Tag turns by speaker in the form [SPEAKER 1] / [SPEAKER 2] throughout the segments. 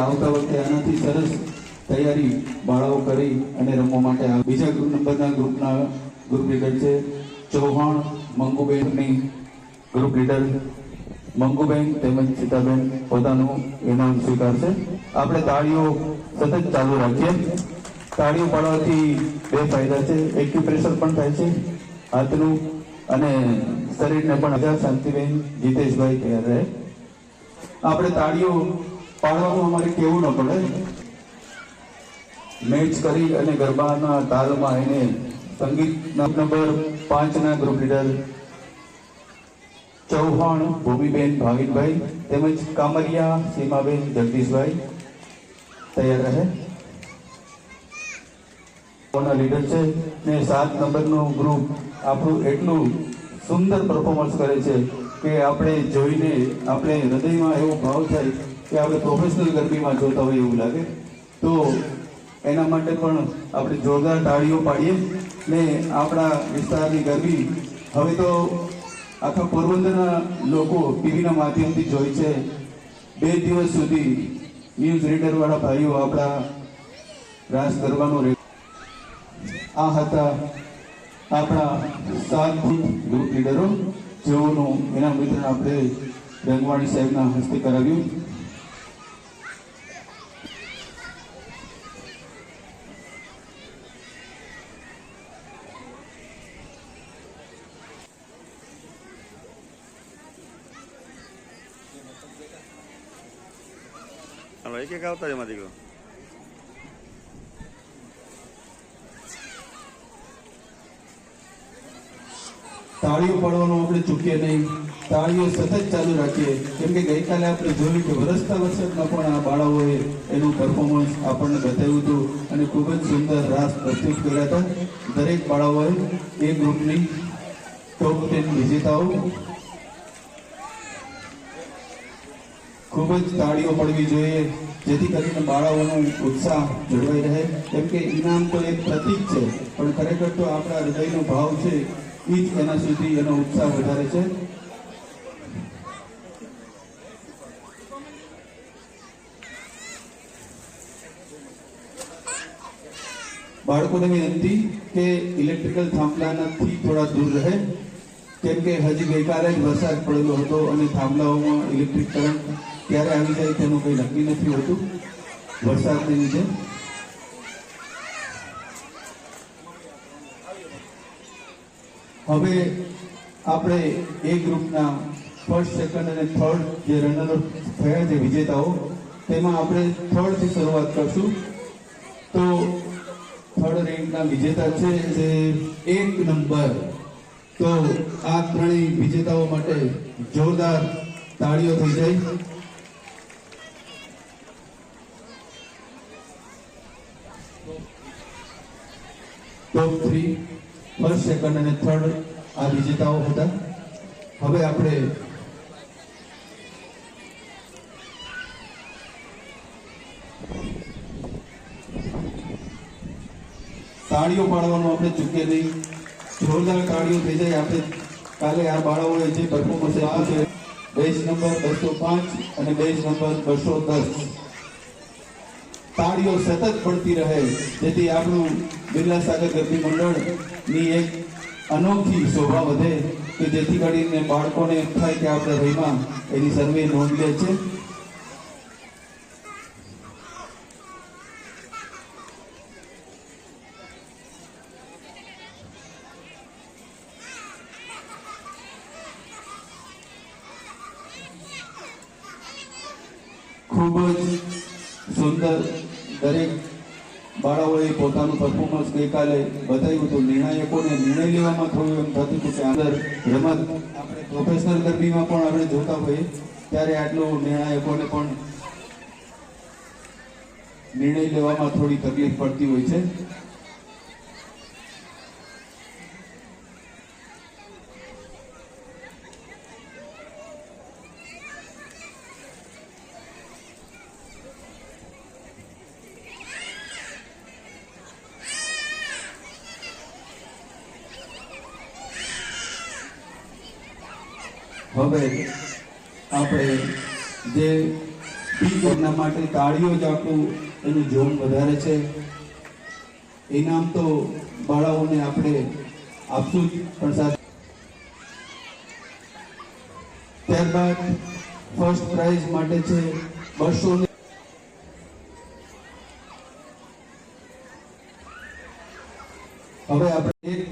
[SPEAKER 1] આવતા વખતે આનાથી સરસ તૈયારી બાળાઓ કરી અને રમવા માટે બીજા નંબરના ગ્રુપ લીડર છે ચૌહાણ મંગુબેનની ગ્રુપ લીડર મંગુબેન તેમજ સીતાબેન પોતાનું ઇનામ સ્વીકારશે. આપણે તાળીઓ સતત ચાલુ રાખીએ. તાળીઓ પાડવાથી બે ફાયદા છે. એક્યુપ્રેશર પણ થાય છે હાથનું અને શરીરને પણ. શાંતિબેન જીતેશભાઈ તૈયાર રહે. આપણે તાળીઓ પાડવાનું અમારે કેવું ન પડે. મેચ કરી અને ગરબાના તાલમાં એને સંગીત નંબર 5 ના ગ્રુપ લીડર ચૌહાણ ભૂમિબેન ભાવિનભાઈ તેમજ કામરિયા સીમાબેન જગદીશભાઈ તૈયાર રહે. લીડર છે ને 7 નંબરનું ગ્રુપ આપણું એટલું સુંદર પરફોર્મન્સ કરે છે કે આપણે જોઈને આપણે હૃદયમાં એવો ભાવ થાય કે આપણે પ્રોફેશનલ ગરબીમાં જોતા હોય એવું લાગે. તો એના માટે પણ આપણે જોરદાર તાળીઓ પાડીએ ને આપણા વિસ્તારની ગરબી હવે તો આખા પોરબંદરના લોકો ટીવીના માધ્યમથી જોઈ છે. 2 દિવસ સુધી ન્યૂઝ રીડરવાળા ભાઈઓ આપણા રાસ ગરબાનું. આ હતા આપણા 7 ગ્રુપ લીડરો જેઓનું ઇનામ વિતરણ આપણે રંગવાણી સાહેબના હસ્તે કરાવ્યું.
[SPEAKER 2] હાલો એક આવતા એમાં દીકરો.
[SPEAKER 1] તાળીઓ પાડવાનું આપણે ચૂકીએ નહીં. તાળીઓ સતત ચાલુ રાખીએ કેમ કે ગઈકાલે આપણે જોયું કે વરસતા વરસાદમાં પણ આ બાળાઓએ એનું પરફોર્મન્સ આપણને બતાવ્યું હતું અને ખૂબ જ સુંદર રાસ પ્રસ્તુત કર્યા હતા. દરેક બાળાઓએ એ ગ્રુપની ટોપ 10 વિજેતાઓ ખૂબ જ તાળીઓ પડવી જોઈએ જેથી કરીને બાળાઓનો ઉત્સાહ જળવાઈ રહે. કેમ કે ઇનામ તો એક પ્રતીક છે પણ ખરેખર તો આપણા હૃદયનો ભાવ છે એ જ એના સુધી એનો ઉત્સાહ વધારે છે. બાળકોને વિનંતી કે ઇલેક્ટ્રિકલ થાંભલાથી થોડા દૂર રહે કેમ કે હજી ગઈકાલે જ વરસાદ પડેલો હતો અને થાંભલાઓમાં ઇલેક્ટ્રિક કરંટ ક્યારે આવી જાય તેનું કંઈ નક્કી નથી હોતું વરસાદને લીધે. હવે આપણે એ ગ્રુપના 1st, 2nd અને 3rd જે રનર થયા છે વિજેતાઓ તેમાં આપણે 3rd થી શરૂઆત કરશું. તો 3rd રેન્કના વિજેતા છે જે 1 નંબર. તો આ ત્રણેય વિજેતાઓ માટે જોરદાર તાળીઓ થઈ જાય. ટોપ 3 ફર્સ્ટ, સેકન્ડ અને થર્ડ આ વિજેતાઓ હતા. હવે આપણે તાળીઓ પાડવાનું આપણે ચૂકીએ નહીં. જોરદાર તાળીઓ થઈ જાય. આપણે કાલે આ બાળકોએ જે પરફોર્મન્સ આપ્યું છે, બેચ નંબર 205 અને બેચ નંબર 210, તાળીઓ સતત પડતી રહે, જેથી આપણું બિરલા સાગર ગરબી મંડળની એક અનોખી શોભા વધે, કે જેથી કરીને બાળકોને એમ થાય કે આપણે રહીમાં એની સર્વે નોંધ લે છે. ખૂબ જ સુંદર દરેક બાળકોએ પોતાનું પરફોર્મન્સ ગઈકાલે બતાવ્યું હતું. નિર્ણાયકોને નિર્ણય લેવામાં થોડું એમ થતું હતું કે અંદર રમત આપણે પ્રોફેશનલ ગરબીમાં પણ આપણે જોતા હોઈએ ત્યારે આટલું નિર્ણાયકોને પણ નિર્ણય લેવામાં થોડી તકલીફ પડતી હોય છે. હવે આપણે જે એના માટે તાળીઓ જ આપણું એનું જોમ વધારે છે. ઇનામ તો બાળાઓને આપણે આપશું જ, પણ સાથે ત્યારબાદ ફર્સ્ટ પ્રાઇઝ માટે છે 200. હવે આપણે એક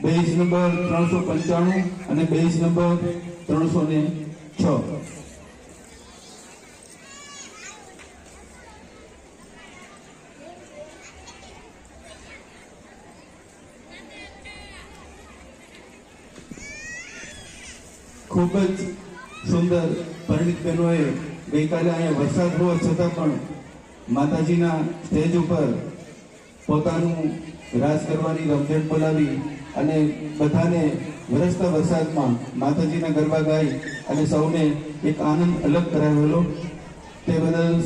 [SPEAKER 1] બેચ નંબર 395 અને બેચ નંબર 306. ખૂબ જ સુંદર પરિણીત બહેનોએ ગઈકાલે અહીંયા વરસાદ હોવા છતાં પણ માતાજીના સ્ટેજ ઉપર પોતાનું રાસ કરવાની રમઝટ બોલાવી અને બધાને વરસતા વરસાદમાં માતાજીના ગરબા ગાઈ અને સૌને એક આનંદ અલગ કરાવેલો. તે બદલ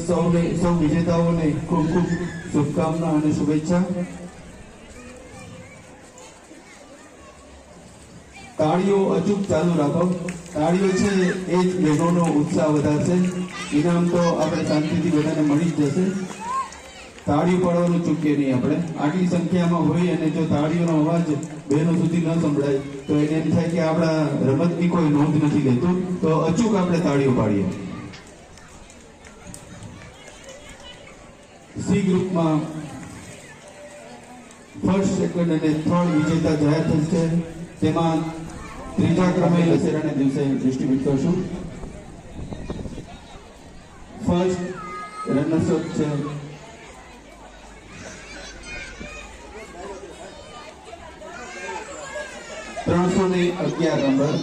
[SPEAKER 1] સૌ વિજેતાઓને ખૂબ ખૂબ શુભકામના અને શુભેચ્છા. તાળીઓ અચૂક ચાલુ રાખો. તાળીઓ છે એ જ બહેનોનો ઉત્સાહ વધારશે. ઇનામ તો આપણે શાંતિથી બધાને મળી જ જશે. તાળીઓ પાડવાનું ચૂકીએ નહીં આપણે. આટલી સંખ્યામાં હોય અને જો તાળીઓનો અવાજ બહેનો સુધી ન સંભળાય તો એને એમ થાય કે આપણા રમતની કોઈ નોંધ નથી લેતું. તો અચૂક આપણે તાળીઓ પાડીએ. સી ગ્રુપમાં ફર્સ્ટ, સેકન્ડ અને થર્ડ વિજેતા જાહેર થશે. તેમાં ત્રીજા ક્રમે દશેરાના દિવસે ડિસ્ટ્રીબ્યુટ કરશું. ફર્સ્ટ રનર્સ અપ છે $311 નંબર.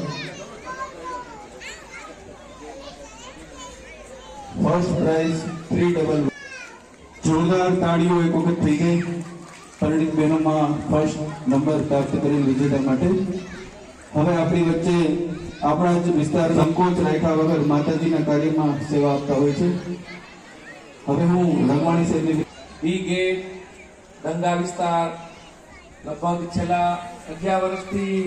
[SPEAKER 1] First prize 311. જોરદાર તાળીઓ એક વખત થઈ ગઈ પરિણીત બહેનોમાં ફર્સ્ટ નંબર પ્રાપ્ત કરેલ વિજેતા માટે. હવે આપણી વચ્ચે આપણા જ વિસ્તાર સંકોચ રાખ્યા વગર માતાજીના કાર્યમાં સેવા આપતા હોય છે. હવે હું રંગવાણી સાહેબની
[SPEAKER 3] બી ગેટ દંગા વિસ્તાર લગભગ છેલ્લા 11 વર્ષથી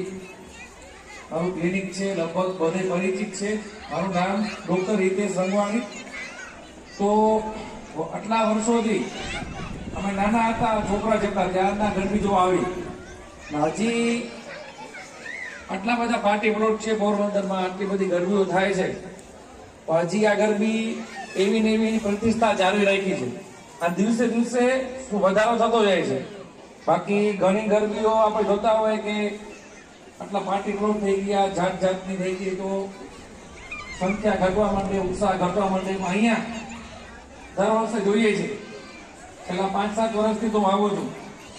[SPEAKER 3] મારું ક્લિનિક છે. લગભગ બધે પરિચિત છે. મારું નામ ડૉક્ટર હિતેશ રંગવાણી. તો આટલા વર્ષોથી અમે નાના હતા છોકરા જતા ત્યારના ગરબી જોવા આવી. હજી આટલા બધા પાર્ટી પ્લોટ છે પોરબંદરમાં, આટલી બધી ગરબીઓ થાય છે. હજી આ ગરબી એવી ને એવી પ્રતિષ્ઠા જાળવી રાખી છે. આ દિવસે દિવસે વધારો થતો જાય છે. બાકી ઘણી ગરબીઓ આપણે જોતા હોય કે આટલા પાર્ટી પ્લોટ થઈ ગયા, જાત જાતની થઈ ગઈ, તો સંખ્યા ઘટવા માંડે, ઉત્સાહ ઘટવા માંડે. અહીંયા દર વર્ષે જોઈએ છે. છેલ્લા 5-7 વર્ષથી તો હું આવું છું.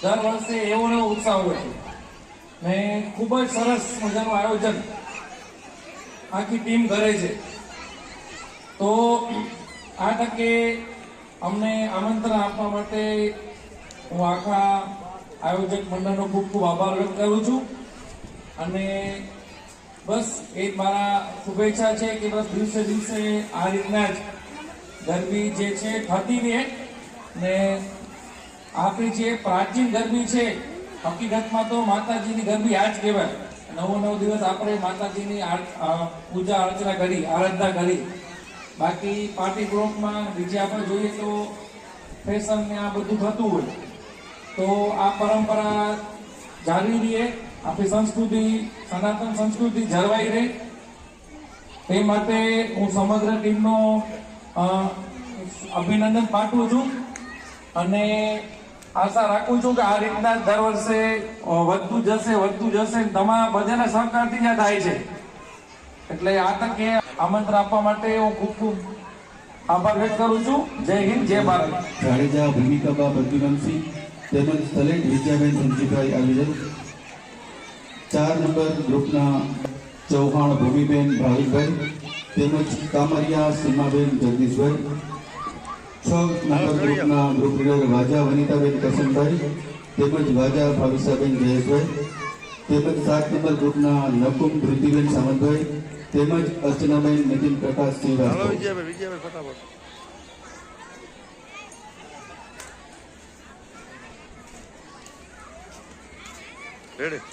[SPEAKER 3] દર વર્ષે એવો ને એવો ઉત્સાહ હોય છે ને ખૂબ જ સરસ મજાનું આયોજન આખી ટીમ કરે છે. તો આ તકે અમને આમંત્રણ આપવા માટે હું આખા આયોજક મંડળનો ખૂબ ખૂબ આભાર વ્યક્ત કરું છું. અને બસ એ જ મારા શુભેચ્છા છે કે બસ દિવસે દિવસે આ રીતના જ ગરબી જે છે થતી રહે ને આપણી જે પ્રાચીન ગરબી છે હકીકતમાં તો માતાજીની ગરબી આ જ કહેવાય. 9 દિવસ આપણે માતાજીની પૂજા અર્ચના કરી, આરાધના કરી. બાકી પાર્ટી પ્લોટમાં બીજે આપણે જોઈએ તો ફેશન ને આ બધું થતું હોય, તો આ પરંપરા જાળવી રહીએ, આપણી સંસ્કૃતિ, સનાતન સંસ્કૃતિ જળવાઈ રહે તે માટે હું સમગ્ર ટીમનો અભિનંદન પાઠવું છું. અને આશા રાખું છું કે આ રીતના દર વર્ષે વધતું જશે. તમારા બધાના સહકારથી જ આ થાય છે. એટલે આ તકે આમંત્રણ આપવા માટે હું ખૂબ ખૂબ આભાર વ્યક્ત કરું છું. જય હિન્દ, જય ભારત.
[SPEAKER 1] જાડેજા ભૂમિકાબા પ્રદ્યુમનસિંહ તેમજ તલેટ વિદ્યાબેન સંજીભાઈ આલિદર. 4 નંબર ગ્રુપના ચૌહાણ ભૂમિબેન ભાવિકભાઈ તેમજ કામરિયા સીમાબેન જગદીશભાઈ. 6 નંબર ગ્રુપના ગ્રુપ લીડર વાજા વનિતાબેન કરશનભાઈ તેમજ વાજા ભાવિસાબેન જયેશભાઈ. તેમજ 7 નંબર ગ્રુપના નકુમ ધૃતિબેન સામંતભાઈ તેમજ અર્ચનાબેન નીતિન પ્રકાશ
[SPEAKER 2] હાલો
[SPEAKER 1] શ્રીવાસ્તવ.
[SPEAKER 2] વિજયભાઈ ફટાફટ. રેડી.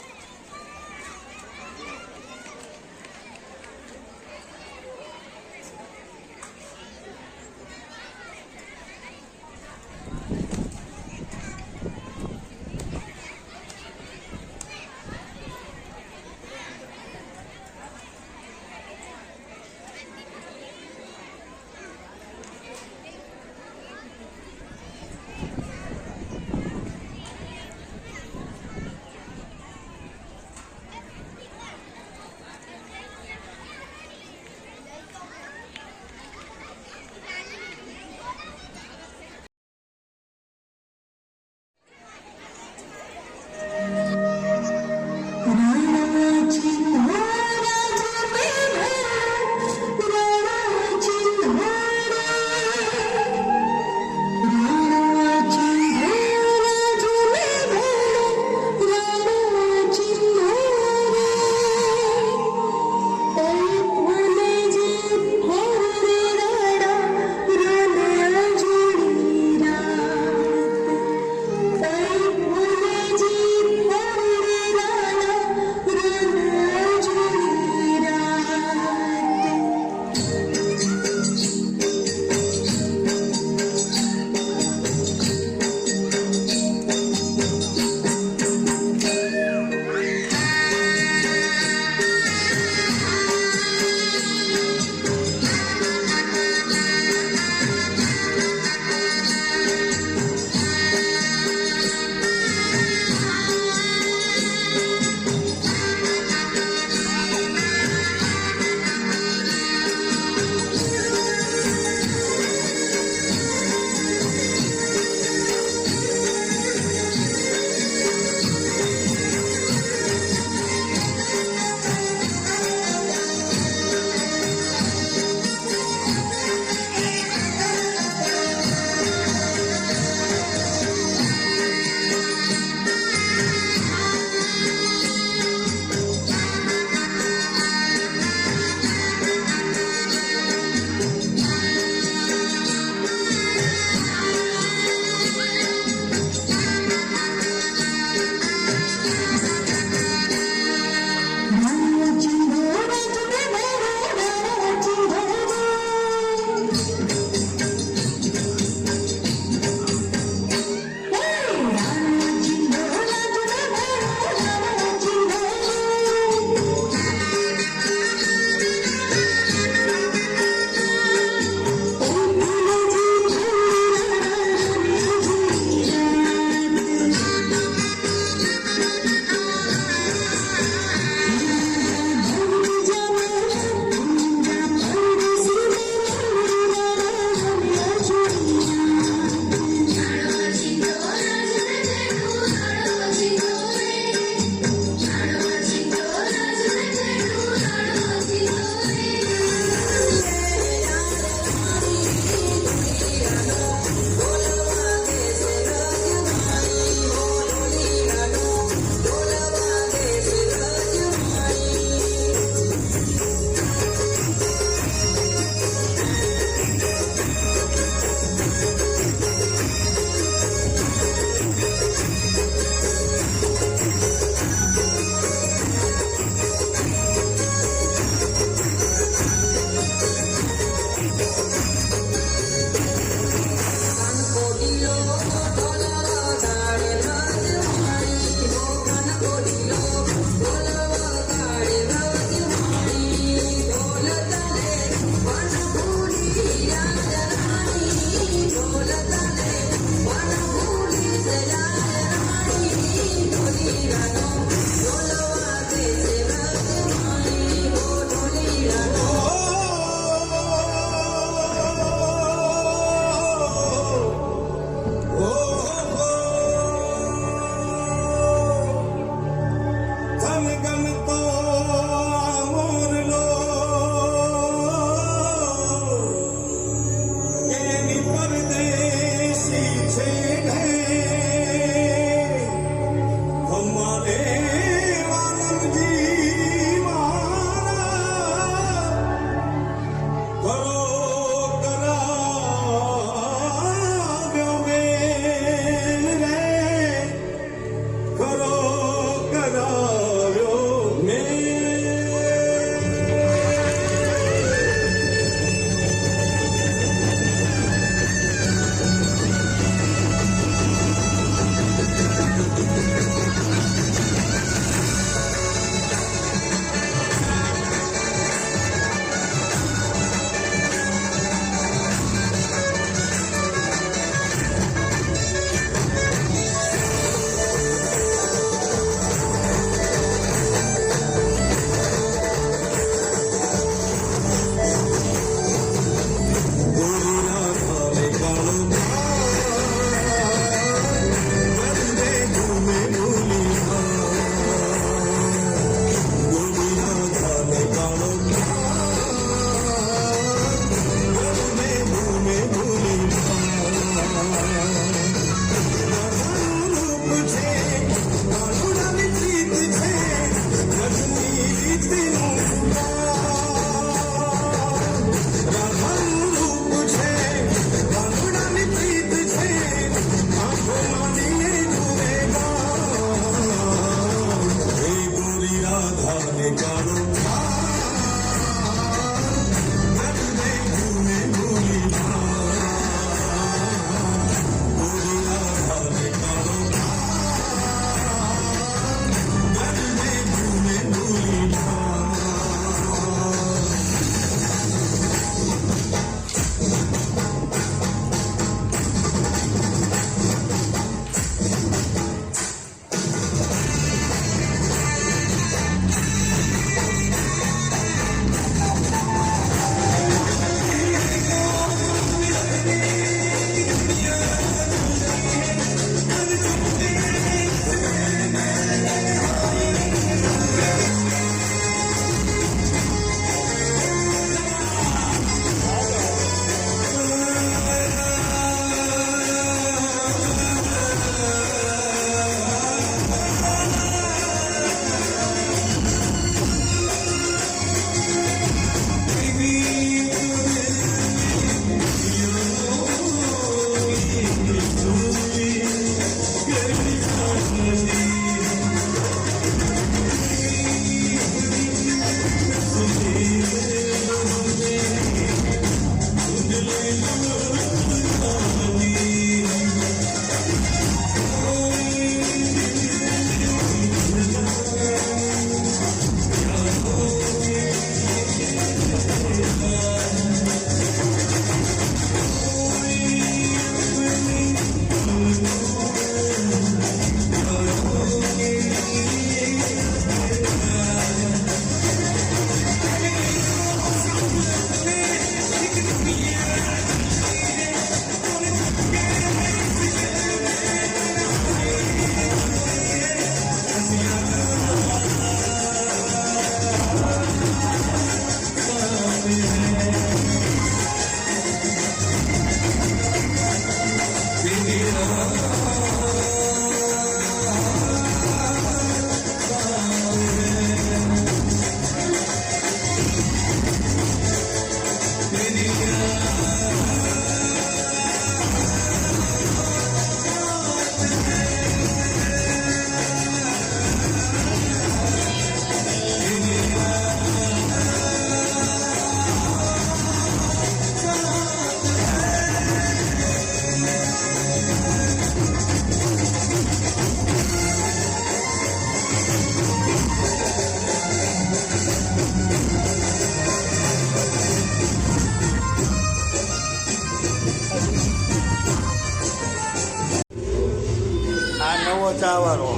[SPEAKER 2] આવવાનો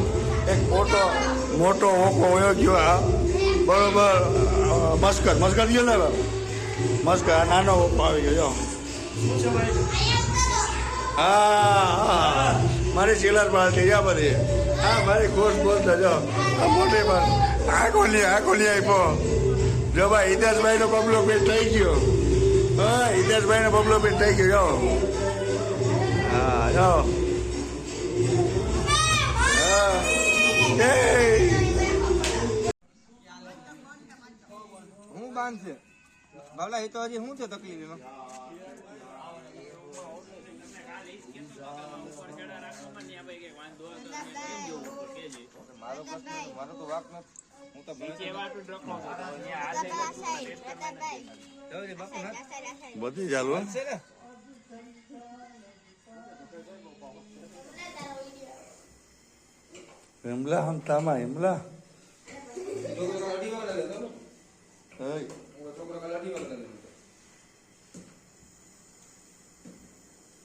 [SPEAKER 2] એક મોટો ઓકો વયો ગયો આ બરોબર મસ્કર ગયો ને મસ્કર આ નાનો ઓકો આવી ગયો જો હા મારી ચીલર પાર્ટી જા બધી હા મારી ખોટ બોલતા જો આ મોટી પણ આખો નહીં આપ્યો જો ભાઈ હિતેશભાઈ નો પબલો પેટ થઈ ગયો હા હિતેશભાઈ નો પબલો પેટ થઈ ગયો હા જાઓ
[SPEAKER 4] હું બાંધશે બાવલા એ તો હજી શું છે તકલીફ એમાં મારો તો વાક નથી હું તો
[SPEAKER 2] બધી ચાલુ
[SPEAKER 4] છે ને
[SPEAKER 2] હિમલા હમ તામા હિમલા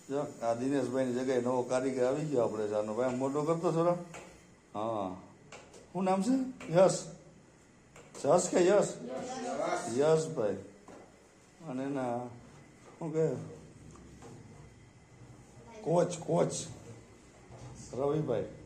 [SPEAKER 2] જો આ દિનેશભાઈની જગ્યાએ નવો કારીગર આવી ગયો આપણે જાનો ભાઈ મોટો કરતો થોડો હા શું નામ છે યશ કે યશભાઈ અને એના શું કે કોચ રવિભાઈ